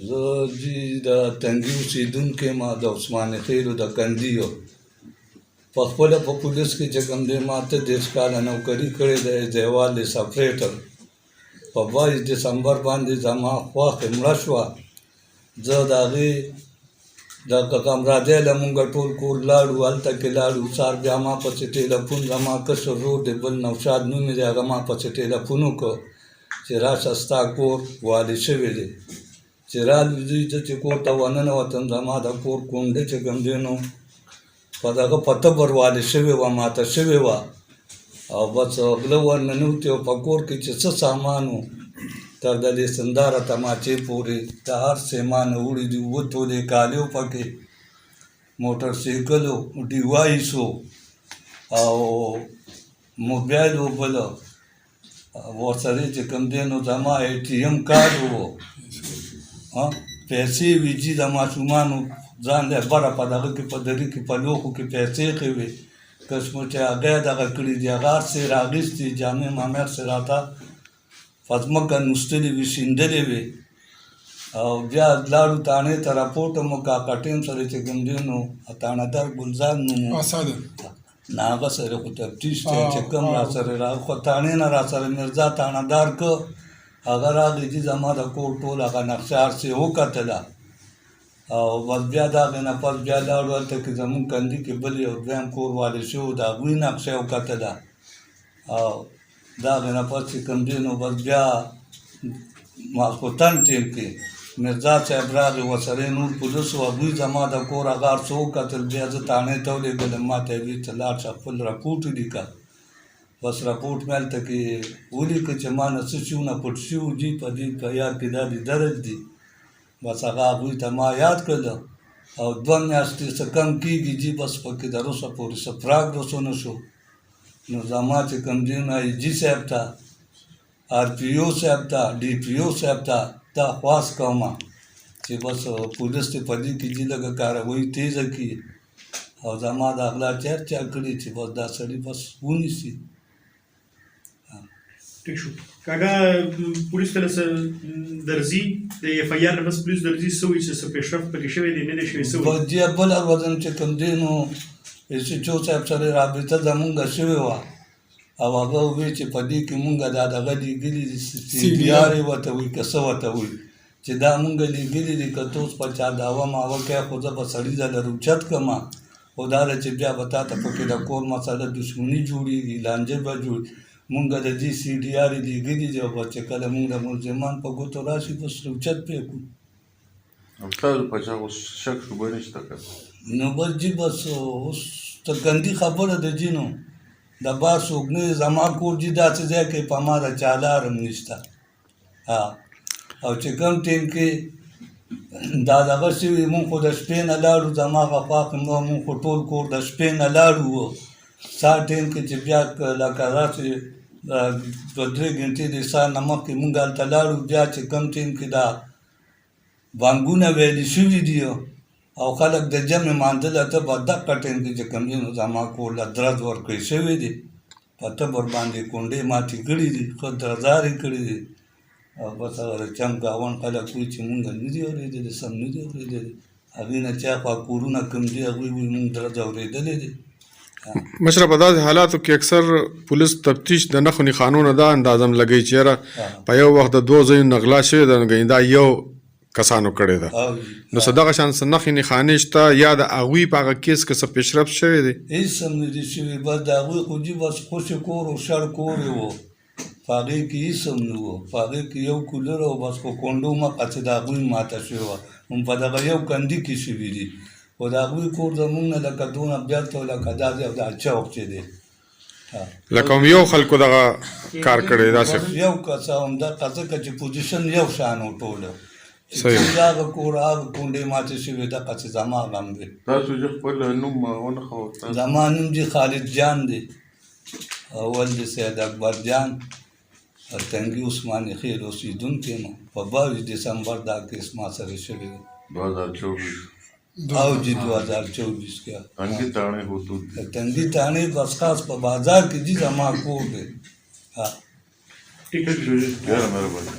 زه جي د تنګي اوسېدونکی ما د عثمان خیلو د کندي یم. په خپله په پولیس کې چې کوم دی ما 30 کاله نوکري کړې ده ایزیوال د سپریټر. په 22 ډسمبر باندې زما خواښې مړه شوه. زه د هغې د کمرادۍ له مونږ ټول کور لاړو، هلته کې لاړو. سهار بیا ما پسې ټېلیفون زما کشر ورور دی بل نوشاد نوم یې دی، هغه ما پسې ټېلیفون وکړ چې راشه ستا کور والي شوی دی. چې رالو دوی زه چې کور ته ورننوتم زما د کور کونډه چې کوم دی نو په دغه په تبر والي شوې وه، ماته شوې وه. او بس غله ورننوتې او په کور کې چې څه سامان و تر د دې سنداره تماچې پورې د هر څه ما نه وړي دي. 7 تولې کالي و پکې، موټر سایکل و، ډیوایس و او موبایل و بل ورسره چې کوم دی نو زما ATM کارت و، پیسې وې چې د ماشومانو ځان له بره په دغه کې په درې کې په لوښو کې پیسې ایښې وې. قسمو چې هغه یې دغه کړي دي هغه هر څه یې راغېستي، جامې مامې هر څه راته په ځمکه نوستلې وې، شیندلې وې. او بیا لاړو تاڼې ته راپورته مو کاکا ټیم سره چې کوم دی نو تاڼهدار ګلزار نوم و، نه هغه سره خو تفتیش دی چې کوم را سره راغی، خو تاڼې نه را سره میرزا تاڼهدار که هغه راغی چې زما د کور ټول هغه نقشه هر څه یې وکتله. او بس بیا د هغې نه پس بیا لاړو هلته کې زمونږ کندي کې بل یو دویم کور والي شوی و، د هغوی نقشه یې وکتله. او د هغې نه پس چې کوم دی نو بس بیا ماسخوتن ټیم کې میرزا صاحب راغی، ورسره نور پولیس و، هغوی زما د کور هغه هر څه وکتل. بیا زه تاڼې ته ولېږلم، ما ته یې ویل ته لاړ شه خپل راپورټ ولیکه. بس راپورټ مې هلته کې ولیکه چې ما نه څه شیونه پټ شوي دي په دې په یاد کې دا د درج دي. بس هغه هغوی ته ما یاد کړله. او 2 میاشتې څه کم کېږي جي بس پکې تر اوسه پورې څه پراګرس ونه شو. نو زما چې کوم دی نو IG صاحب ته، RPO صاحب ته، DPO صاحب ته دا خواست کوم چې بس پولیس دې په دې کې جي لږه کاروایي تیزه کړي او زما د اغلا چرچا کړي چې بس دا سړي بس ونیسي. ٹھیک شو کاکا پولیس ته درځي د FIR نه بس پولیس درځي څه وایي چې څه پیشرفت پکې شوی دی نه دی شوی څه وایي؟ بس بله ورځ چې کوم دی نو SHO صاحب سره رابطه زمونږ شوې وه او هغه وویل چې په دې کې مونږ دا دغه لیږلي دي CPR یې ورته وایي که څه ورته وایي چې دا مونږ لیږلي دي که ته اوس په چا دعوه ماوه کوې خو زه به سړي ځله روچت کړم. خو دا ده چې بیا به تا ته پکې د کور مسله دښمني جوړېږي، لانجه به جوړ مونږ د دې CDR یې لیږلي دي او بس چې کله مونږ د ملزمان په ګوتو راشي بس روچت پرې کړو. تاسو په چا اوس شک شبهه نشته که نو بس جي بس اوس ته کندي خبره ده جي نو د بار څوک نه زما کور جي داسې ځای کې په ما د چا لار هم نشته. او چې کوم ټیم کې دا دغه شوي مونږ خو د شپې نه لاړو، زما غفاق مونږ خو ټول کور د شپې نه لاړو وو. سهار ټیم کې چې بیا لکه راسې 2-3 ګنټې د سهار نه مخکې مونږ هلته لاړو. بیا چې کوم ټیم کې دا بانګونه ویلي شوي دي او خلک د جمع مانځله ته به دقه ټیم کې چې کوم دی نو زما کور له درز ورکړی شوی دی، په تبر باندې کونډې ماتې کړي دي، ښه درزار یې کړي دي. او بس هغه د چم ګاونډ خلک وایي چې مونږ نه دي اورېدلي، سم نه دي اورېدلي. هغوی نه چا خوا کورونه کوم دي هغوی وایي مونږ درز اورېدلی دی. مشره په داسې حالاتو کې اکثر پولیس تفتیش د نښو نښانونو دا اندازم لګوي چې یاره په یو وخت د 2 ځایونو نه غلا شوې ده نو ګنې دا یو کسانو کړې ده. نو څه دغه شان څه نښې نښانې شته یا د هغوی په هغه کیس کې څه پیشرفت شوی دی؟ هېڅ هم نه دي شوي. بس د هغوی خو جي بس خوشې کور و شړ کور یې و، په هغې کې هېڅ هم نه وو. په هغې کې یو کولر او بس په کونډو مخه چې د هغوی ماته شوې وه هم په دغه یو کندي کې شوي دي. خو د هغوی کور زمونږ نه لکه دونه بیرته و لکه دا دی او دا چوک چې دی لکه هم یو خلکو دغه کار کړی داسې یو کس همدغه ځکه چې پوزیشن یو شان و ټوله. صحیح. هغه کور هغه کونډې ماتې شوې دغسې زما غم دی. تاسو چې خپل نوم ونښود؟ زما نوم جي خالد جان دی، اول د سید اکبر جان تنګي عثمان خیل اوسېدونکی یم. په 22 ډسمبر دا کیس ما سره شوی دی 2024 او جی 2024 کې تنګي تاڼې حدود تنګي تاڼې بس خاص په بازار کې جي زما کور دی. ٹھیک ہے ډېره مهرباني.